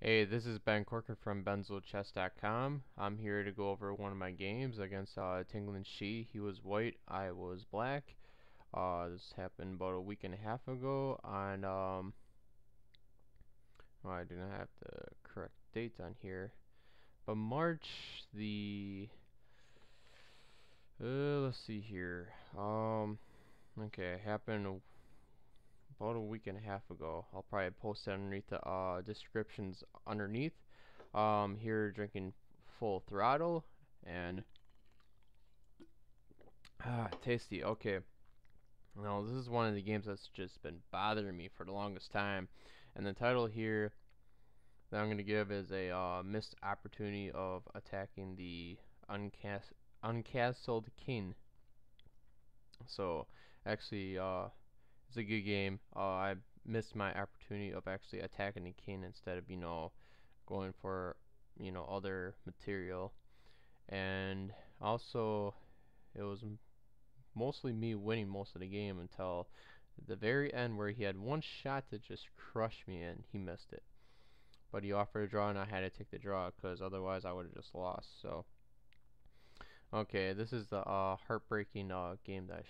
Hey, this is Ben Corker from BenzoChess.com. I'm here to go over one of my games against T.Shi. He was white, I was black. This happened about a week and a half ago on, well, I do not have the correct date on here, but March the, let's see here. Okay, it happened about a week and a half ago. I'll probably post it underneath the descriptions underneath. Here drinking full throttle and tasty. Okay, now this is one of the games that's just been bothering me for the longest time, and the title here that I'm gonna give is a missed opportunity of attacking the Uncastle King. So actually, it's a good game. I missed my opportunity of actually attacking the king instead of going for other material, and also it was mostly me winning most of the game until the very end where he had one shot to just crush me and he missed it. But he offered a draw and I had to take the draw because otherwise I would have just lost. So okay, this is the heartbreaking game that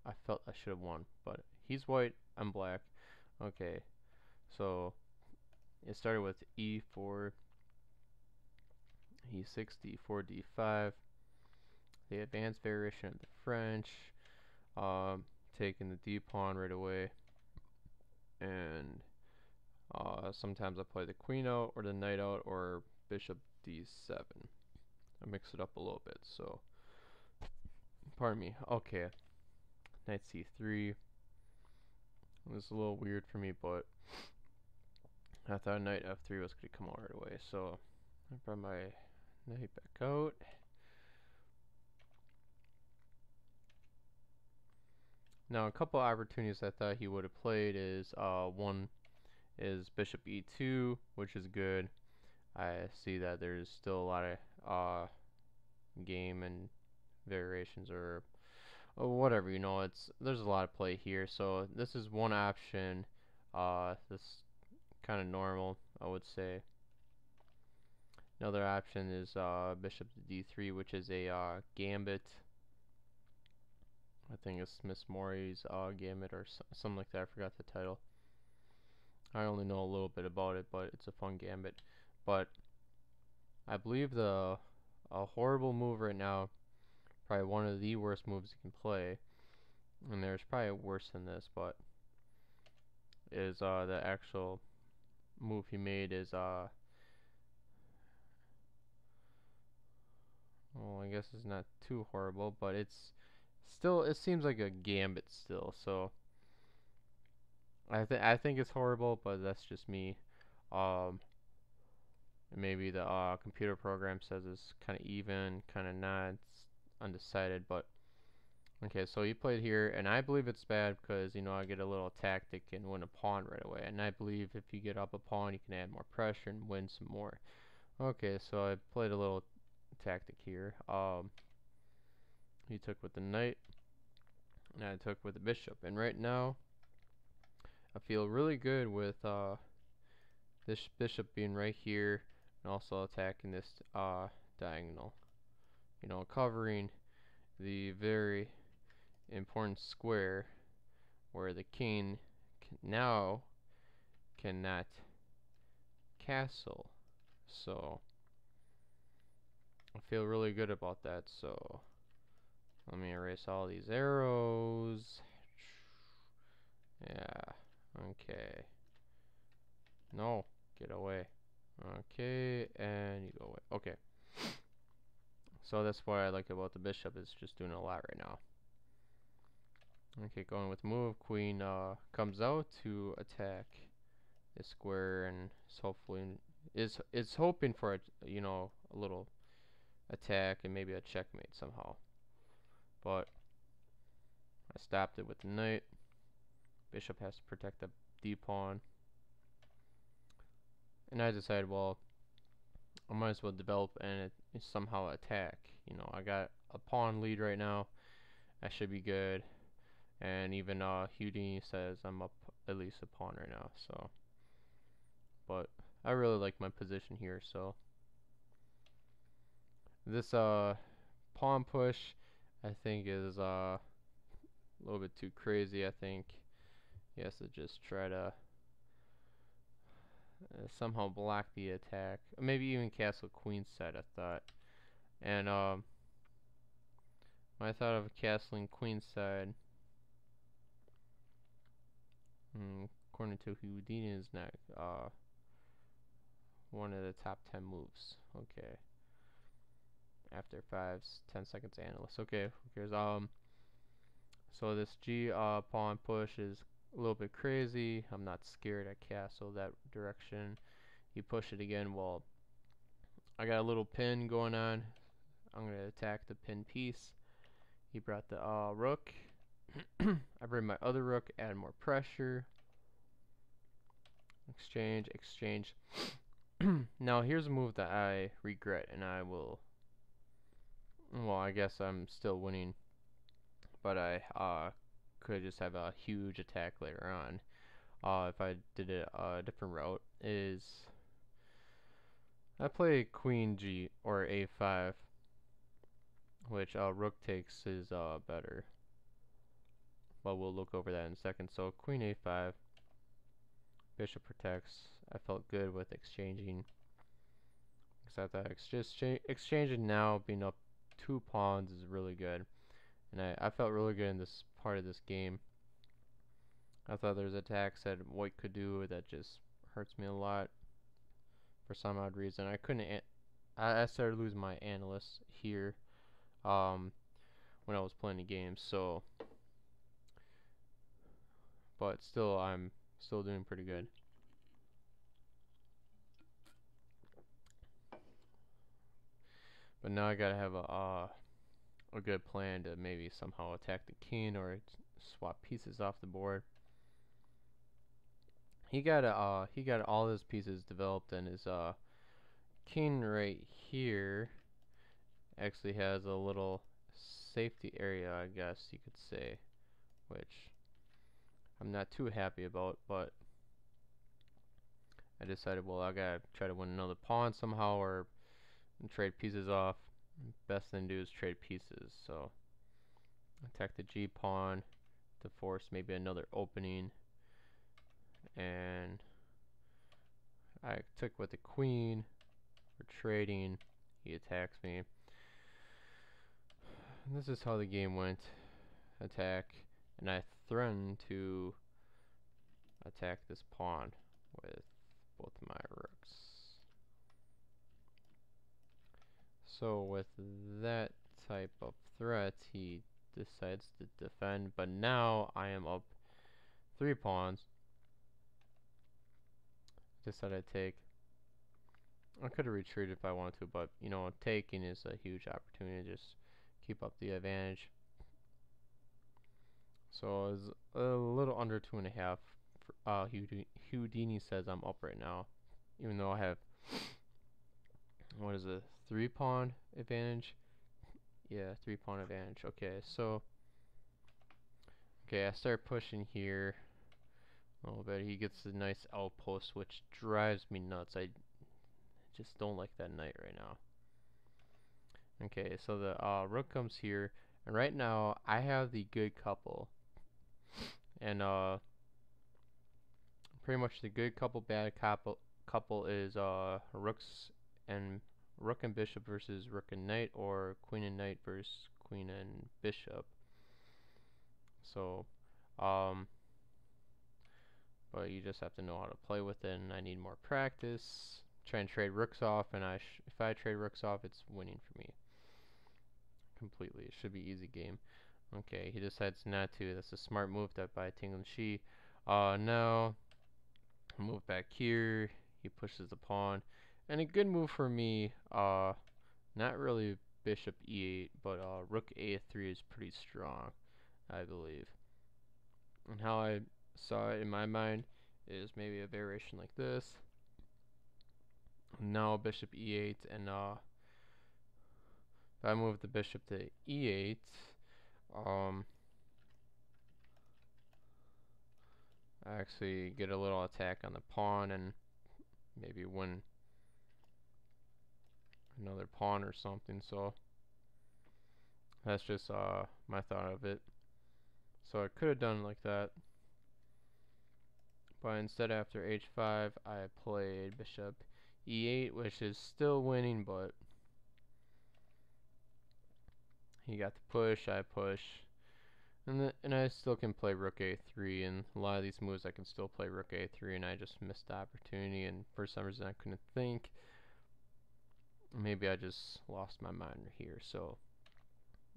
I felt I should have won. But he's white, I'm black. Okay, so it started with e4, e6, d4, d5. The advanced variation of the French, taking the d pawn right away, and sometimes I play the queen out or the knight out or bishop d7. I mix it up a little bit, so pardon me. Okay, knight c3. This is a little weird for me, but I thought knight f3 was going to come out right away, so I brought my knight back out. Now, a couple opportunities I thought he would have played is one is bishop e2, which is good. I see that there's still a lot of game and variations or whatever, there's a lot of play here. So this is one option. This kind of normal, I would say. Another option is bishop to d3, which is a gambit. I think it's Miss Mori's gambit or something like that. I forgot the title. I only know a little bit about it, but it's a fun gambit. But I believe a horrible move right now, probably one of the worst moves you can play, and there's probably worse than this, but is the actual move he made is well, I guess it's not too horrible, but it seems like a gambit still. So I think it's horrible, but that's just me. Maybe the computer program says it's kind of even, kind of not. It's undecided, but okay. So he played here, and I believe it's bad because I get a little tactic and win a pawn right away. And I believe if you get up a pawn, you can add more pressure and win some more. Okay, so I played a little tactic here. He took with the knight, and I took with the bishop. And right now, I feel really good with this bishop being right here, and also attacking this diagonal. Covering the very important square where the king now cannot castle. So I feel really good about that. So let me erase all these arrows. Yeah, okay. No, get away. Okay, and you go away. Okay. So that's what I like about the bishop, is just doing a lot right now. Okay, going with move. Queen comes out to attack this square, and is hoping for a little attack and maybe a checkmate somehow. But I stopped it with the knight. Bishop has to protect the d pawn, and I decided, well, I might as well develop and somehow attack. I got a pawn lead right now. I should be good. And even Houdini says I'm up at least a pawn right now. So, but I really like my position here. So this pawn push, I think is a little bit too crazy. I think he has to just try to somehow block the attack. Maybe even castle queenside, I thought. And when I thought of castling queenside, according to Houdini, is not one of the top 10 moves. Okay. After 10 seconds analyst. Okay, who cares? So this G pawn push is a little bit crazy. I'm not scared at castle that direction. You push it again. Well, I got a little pin going on. I'm gonna attack the pin piece. He brought the rook. I bring my other rook, add more pressure. Exchange, exchange. Now here's a move that I regret, and I will. Well, I guess I'm still winning, but I could just have a huge attack later on. If I did it a different route, is I play Queen G or A5, which rook takes is better. But we'll look over that in a second. So Queen A5, Bishop protects. I felt good with exchanging. Because I thought exchanging now, being up 2 pawns is really good. And I felt really good in this part of this game. I thought there's attacks that white could do that just hurts me a lot. For some odd reason, I couldn't. I started losing my analyst here when I was playing the game. So, but still, I'm still doing pretty good. But now I gotta have a good plan to maybe somehow attack the king or swap pieces off the board. He got all his pieces developed, and his king right here actually has a little safety area, I guess you could say, which I'm not too happy about, but I decided, well, I gotta try to win another pawn somehow or trade pieces off. Best thing to do is trade pieces. So attack the G pawn to force maybe another opening, and I took with the queen for trading. He attacks me. And this is how the game went. Attack, and I threatened to attack this pawn with both my rooks. So with that type of threat, he decides to defend, but now I am up 3 pawns. Decided to take. I could have retreated if I wanted to, but you know, taking is a huge opportunity to just keep up the advantage. So it's a little under 2.5. Houdini says I'm up right now, even though I have, what is it, 3 pawn advantage? Yeah, 3 pawn advantage. Okay, so I start pushing here a little bit. He gets a nice outpost, which drives me nuts. I just don't like that knight right now. Okay, so the rook comes here, and right now I have the good couple, and pretty much the good couple, bad couple is rook and bishop versus rook and knight, or queen and knight versus queen and bishop. So, but you just have to know how to play with it, and I need more practice. Try and trade rooks off, and if I trade rooks off, it's winning for me. Completely. It should be easy game. Okay, he decides not to. That's a smart move that by T.Shi. Now, move back here. He pushes the pawn. And a good move for me, not really bishop e8, but rook a3 is pretty strong, I believe. And how I saw it in my mind is maybe a variation like this. Now bishop e8, and if I move the bishop to e8, I actually get a little attack on the pawn, and maybe win another pawn or something. So that's just my thought of it. So I could have done like that, but instead after h5 I played bishop e8, which is still winning, but he got the push, I push, and I still can play rook a3, and a lot of these moves I can still play rook a3, and I just missed the opportunity, and for some reason I couldn't think. Maybe I just lost my mind here, so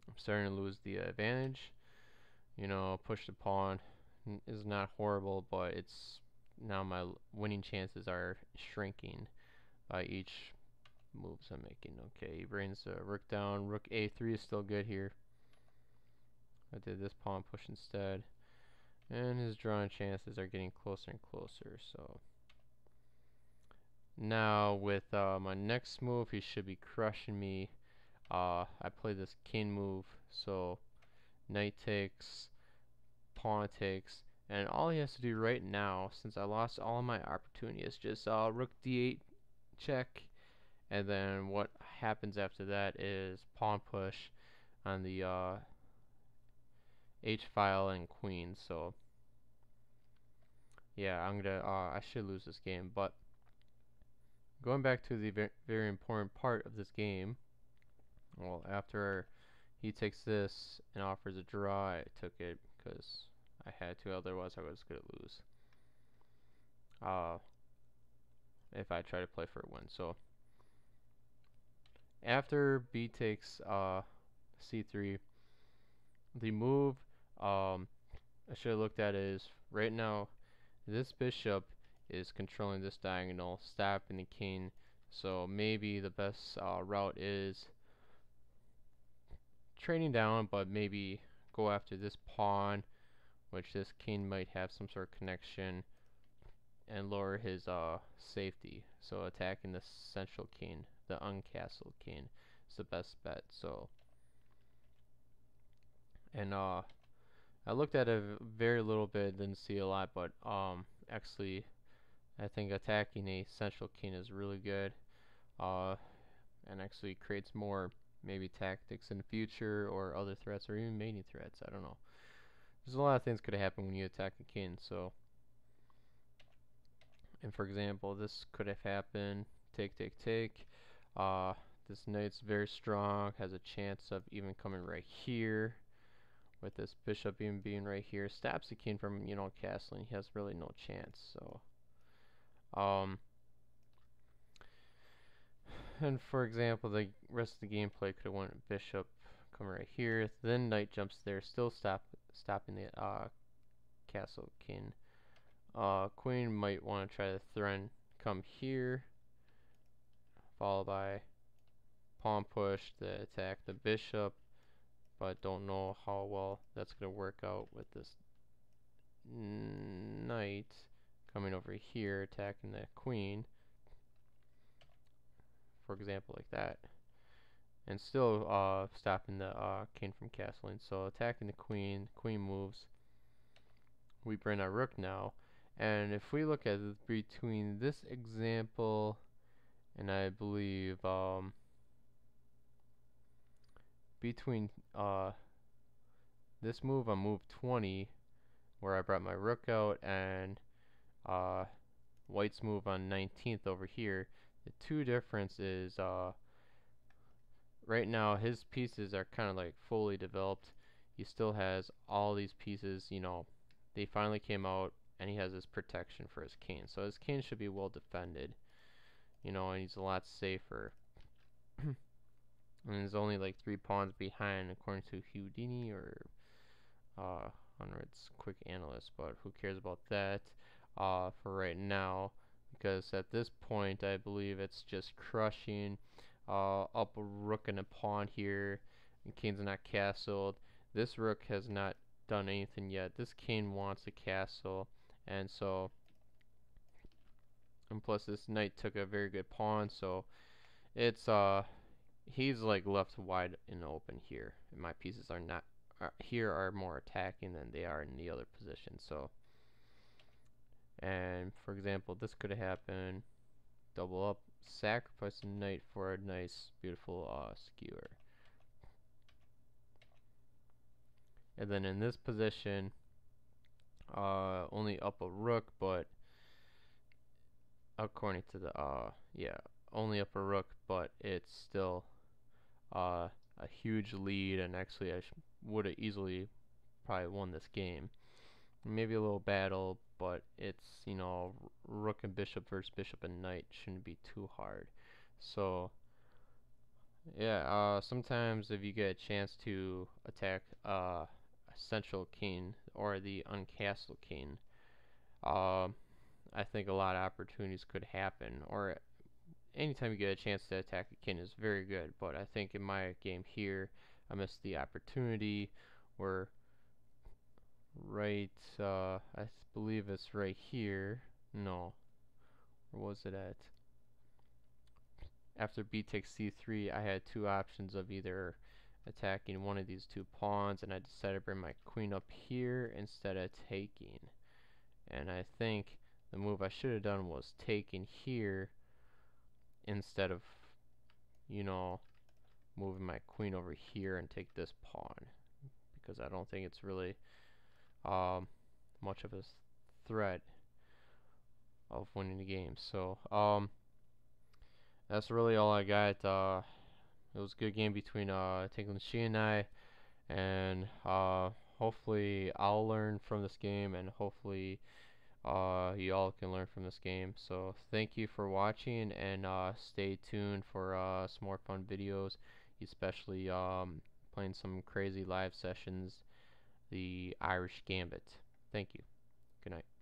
I'm starting to lose the advantage. You know, push the pawn is not horrible, but it's now my winning chances are shrinking by each moves I'm making. Okay, he brings rook down. Rook a3 is still good here. I did this pawn push instead, and his drawing chances are getting closer and closer. So now with my next move, he should be crushing me. I play this king move, so knight takes, pawn takes, and all he has to do right now, since I lost all of my opportunity, is just rook d8 check, and then what happens after that is pawn push on the h file and queen. So yeah, I should lose this game, but going back to the very important part of this game, well, after he takes this and offers a draw, I took it because I had to, otherwise I was going to lose if I try to play for a win. So after b takes c3, the move I should have looked at is right now this bishop is controlling this diagonal, stopping the king. So maybe the best route is trading down, but maybe go after this pawn, which this king might have some sort of connection, and lower his safety. So attacking the central king, the Uncastle King, is the best bet. So, and I looked at it very little bit, didn't see a lot, but actually I think attacking a central king is really good, and actually creates more maybe tactics in the future or other threats or even mating threats. I don't know. There's a lot of things could happen when you attack a king. So, and for example, this could have happened. Take, take, take. This knight's very strong, has a chance of even coming right here. With this bishop even being right here, stops the king from, you know, castling. He has really no chance. So, and for example, the rest of the gameplay could have went bishop, come right here, then knight jumps there, still stopping the castle king. Queen might want to try to threaten, come here, followed by pawn push to attack the bishop, but don't know how well that's going to work out with this knight coming over here, attacking the queen, for example, like that, and still stopping the king from castling. So attacking the queen, queen moves. We bring our rook now, and if we look at it between this example and I believe between this move on move 20, where I brought my rook out, and white's move on 19th over here, the two differences right now his pieces are kind of like fully developed. He still has all these pieces, you know, they finally came out, and he has this protection for his king. So his king should be well defended, you know, and he's a lot safer. And he's only like 3 pawns behind according to Houdini, or Hunred's quick analyst, but who cares about that for right now, because at this point I believe it's just crushing up a rook and a pawn here, and king's not castled. This rook has not done anything yet. This king wants a castle, and so, and plus this knight took a very good pawn, so it's he's like left wide and open here, and my pieces are not here are more attacking than they are in the other position. So, and for example, this could have happened. double up, sacrifice a knight for a nice, beautiful skewer. And then in this position, only up a rook, but according to the yeah, only up a rook, but it's still a huge lead, and actually I would have easily probably won this game. Maybe a little battle, but it's, you know, rook and bishop versus bishop and knight shouldn't be too hard. So yeah, sometimes if you get a chance to attack a central king or the Uncastle King, I think a lot of opportunities could happen. Or anytime you get a chance to attack a king is very good. But I think in my game here, I missed the opportunity where right, I believe it's right here. No, where was it at? After b takes c3, I had two options of either attacking one of these two pawns, and I decided to bring my queen up here instead of taking. And I think the move I should have done was taking here instead of, you know, moving my queen over here and take this pawn, because I don't think it's really much of a threat of winning the game. So that's really all I got. It was a good game between T.Shi and I, and hopefully I'll learn from this game, and hopefully you all can learn from this game. So thank you for watching, and stay tuned for some more fun videos, especially playing some crazy live sessions, the Irish Gambit. Thank you. Good night.